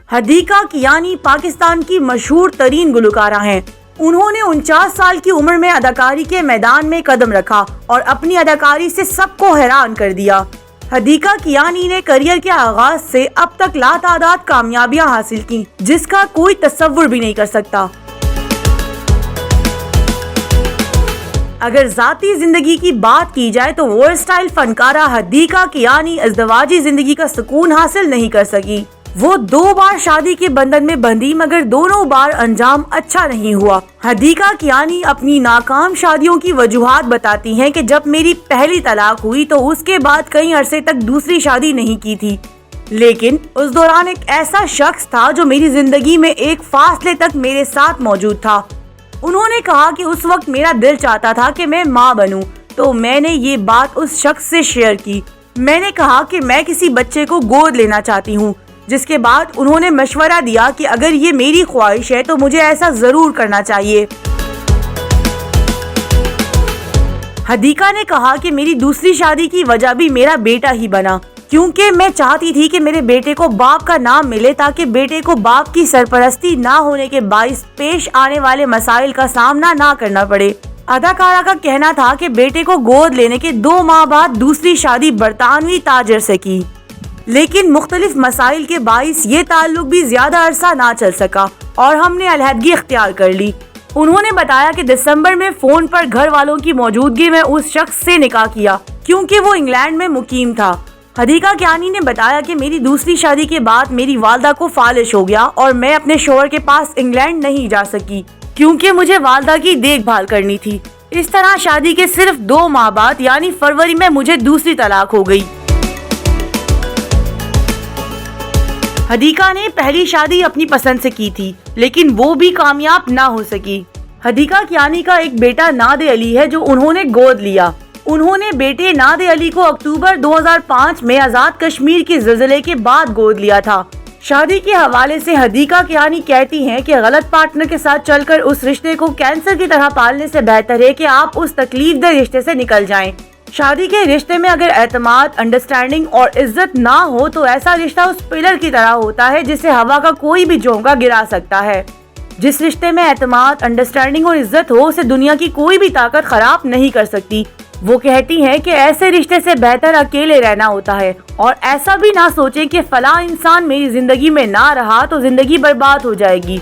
حدیقہ کیانی پاکستان کی مشہور ترین گلوکارہ ہیں۔ انہوں نے 49 سال کی عمر میں اداکاری کے میدان میں قدم رکھا اور اپنی اداکاری سے سب کو حیران کر دیا۔ حدیقہ کیانی نے کیریئر کے آغاز سے اب تک لاتعداد کامیابیاں حاصل کی، جس کا کوئی تصور بھی نہیں کر سکتا۔ اگر ذاتی زندگی کی بات کی جائے تو ورسٹائل فنکارہ حدیقہ کیانی ازدواجی زندگی کا سکون حاصل نہیں کر سکی۔ وہ 2 بار شادی کے بندھن میں بندھی، مگر دونوں بار انجام اچھا نہیں ہوا۔ حدیقہ کیانی اپنی ناکام شادیوں کی وجوہات بتاتی ہیں کہ جب میری پہلی طلاق ہوئی تو اس کے بعد کئی عرصے تک دوسری شادی نہیں کی تھی، لیکن اس دوران ایک ایسا شخص تھا جو میری زندگی میں ایک فاصلے تک میرے ساتھ موجود تھا۔ انہوں نے کہا کہ اس وقت میرا دل چاہتا تھا کہ میں ماں بنوں، تو میں نے یہ بات اس شخص سے شیئر کی۔ میں نے کہا کہ میں کسی بچے کو گود لینا چاہتی ہوں، جس کے بعد انہوں نے مشورہ دیا کہ اگر یہ میری خواہش ہے تو مجھے ایسا ضرور کرنا چاہیے۔ حدیقہ نے کہا کہ میری دوسری شادی کی وجہ بھی میرا بیٹا ہی بنا، کیونکہ میں چاہتی تھی کہ میرے بیٹے کو باپ کا نام ملے تاکہ بیٹے کو باپ کی سرپرستی نہ ہونے کے باعث پیش آنے والے مسائل کا سامنا نہ کرنا پڑے۔ اداکارہ کا کہنا تھا کہ بیٹے کو گود لینے کے 2 ماہ بعد دوسری شادی برطانوی تاجر سے کی، لیکن مختلف مسائل کے باعث یہ تعلق بھی زیادہ عرصہ نہ چل سکا اور ہم نے علیحدگی اختیار کر لی۔ انہوں نے بتایا کہ دسمبر میں فون پر گھر والوں کی موجودگی میں اس شخص سے نکاح کیا کیونکہ وہ انگلینڈ میں مقیم تھا۔ حدیقہ کیانی نے بتایا کہ میری دوسری شادی کے بعد میری والدہ کو فالج ہو گیا اور میں اپنے شوہر کے پاس انگلینڈ نہیں جا سکی کیونکہ مجھے والدہ کی دیکھ بھال کرنی تھی۔ اس طرح شادی کے صرف 2 ماہ بعد یعنی فروری میں مجھے دوسری طلاق ہو گئی۔ حدیقہ نے پہلی شادی اپنی پسند سے کی تھی، لیکن وہ بھی کامیاب نہ ہو سکی۔ حدیقہ کیانی کا ایک بیٹا ناد علی ہے جو انہوں نے گود لیا۔ انہوں نے بیٹے ناد علی کو اکتوبر 2005 میں آزاد کشمیر کے زلزلے کے بعد گود لیا تھا۔ شادی کے حوالے سے حدیقہ کیانی کہتی ہیں کہ غلط پارٹنر کے ساتھ چل کر اس رشتے کو کینسر کی طرح پالنے سے بہتر ہے کہ آپ اس تکلیف دہ رشتے سے نکل جائیں۔ شادی کے رشتے میں اگر اعتماد، انڈرسٹینڈنگ اور عزت نہ ہو تو ایسا رشتہ اس پلر کی طرح ہوتا ہے جسے ہوا کا کوئی بھی جھونکا گرا سکتا ہے۔ جس رشتے میں اعتماد، انڈرسٹینڈنگ اور عزت ہو اسے دنیا کی کوئی بھی طاقت خراب نہیں کر سکتی۔ وہ کہتی ہیں کہ ایسے رشتے سے بہتر اکیلے رہنا ہوتا ہے، اور ایسا بھی نہ سوچیں کہ فلاں انسان میری زندگی میں نہ رہا تو زندگی برباد ہو جائے گی۔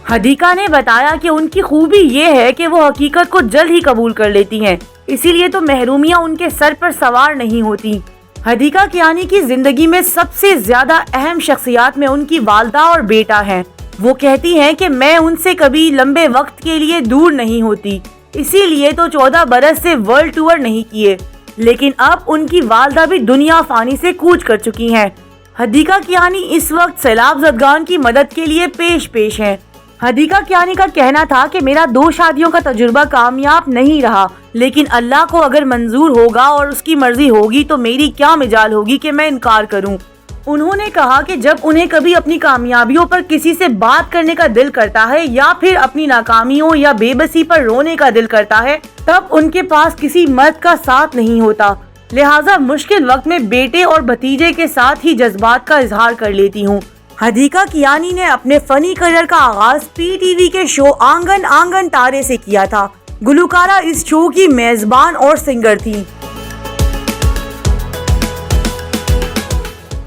حدیقہ نے بتایا کہ ان کی خوبی یہ ہے کہ وہ حقیقت کو جلد ہی قبول کر لیتی ہیں، اسی لیے تو محرومیاں ان کے سر پر سوار نہیں ہوتی۔ حدیقہ کیانی کی زندگی میں سب سے زیادہ اہم شخصیات میں ان کی والدہ اور بیٹا ہیں۔ وہ کہتی ہیں کہ میں ان سے کبھی لمبے وقت کے لیے دور نہیں ہوتی، اسی لیے تو 14 برس سے ورلڈ ٹور نہیں کیے، لیکن اب ان کی والدہ بھی دنیا فانی سے کوچ کر چکی ہیں۔ حدیقہ کیانی اس وقت سیلاب زدگان کی مدد کے لیے پیش ہیں۔ حدیقہ کیانی کا کہنا تھا کہ میرا 2 شادیوں کا تجربہ کامیاب نہیں رہا، لیکن اللہ کو اگر منظور ہوگا اور اس کی مرضی ہوگی تو میری کیا مجال ہوگی کہ میں انکار کروں۔ انہوں نے کہا کہ جب انہیں کبھی اپنی کامیابیوں پر کسی سے بات کرنے کا دل کرتا ہے یا پھر اپنی ناکامیوں یا بے بسی پر رونے کا دل کرتا ہے، تب ان کے پاس کسی مرد کا ساتھ نہیں ہوتا، لہٰذا مشکل وقت میں بیٹے اور بھتیجے کے ساتھ ہی جذبات کا اظہار کر لیتی ہوں۔ حدیقہ کیانی نے اپنے فنی کیریئر کا آغاز پی ٹی وی کے شو آنگن آنگن تارے سے کیا تھا۔ گلوکارہ اس شو کی میزبان اور سنگر تھی۔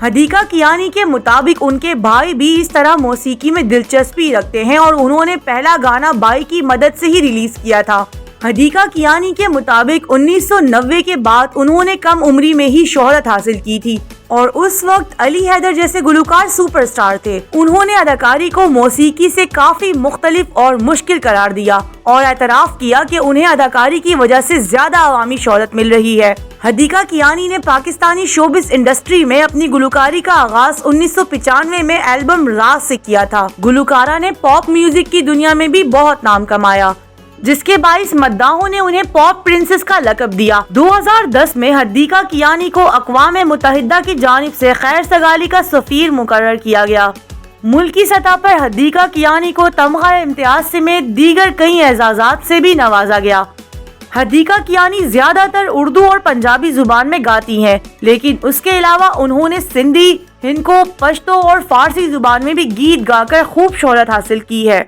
حدیقہ کیانی کے مطابق ان کے بھائی بھی اس طرح موسیقی میں دلچسپی رکھتے ہیں اور انہوں نے پہلا گانا بھائی کی مدد سے ہی ریلیز کیا تھا۔ حدیقہ کیانی کے مطابق 1990 کے بعد انہوں نے کم عمری میں ہی شہرت حاصل کی تھی اور اس وقت علی حیدر جیسے گلوکار سپر سٹار تھے۔ انہوں نے اداکاری کو موسیقی سے کافی مختلف اور مشکل قرار دیا اور اعتراف کیا کہ انہیں اداکاری کی وجہ سے زیادہ عوامی شہرت مل رہی ہے۔ حدیقہ کیانی نے پاکستانی شوبز انڈسٹری میں اپنی گلوکاری کا آغاز 1995 میں البم راز سے کیا تھا۔ گلوکارہ نے پاپ میوزک کی دنیا میں بھی بہت نام کمایا، جس کے باعث مداحوں نے انہیں پاپ پرنسس کا لقب دیا۔ 2010 میں حدیقہ کیانی کو اقوام متحدہ کی جانب سے خیر سگالی کا سفیر مقرر کیا گیا۔ ملکی سطح پر حدیقہ کیانی کو تمغہ امتیاز سمیت دیگر کئی اعزازات سے بھی نوازا گیا۔ حدیقہ کیانی زیادہ تر اردو اور پنجابی زبان میں گاتی ہیں، لیکن اس کے علاوہ انہوں نے سندھی، ہندکو، پشتو اور فارسی زبان میں بھی گیت گا کر خوب شہرت حاصل کی ہے۔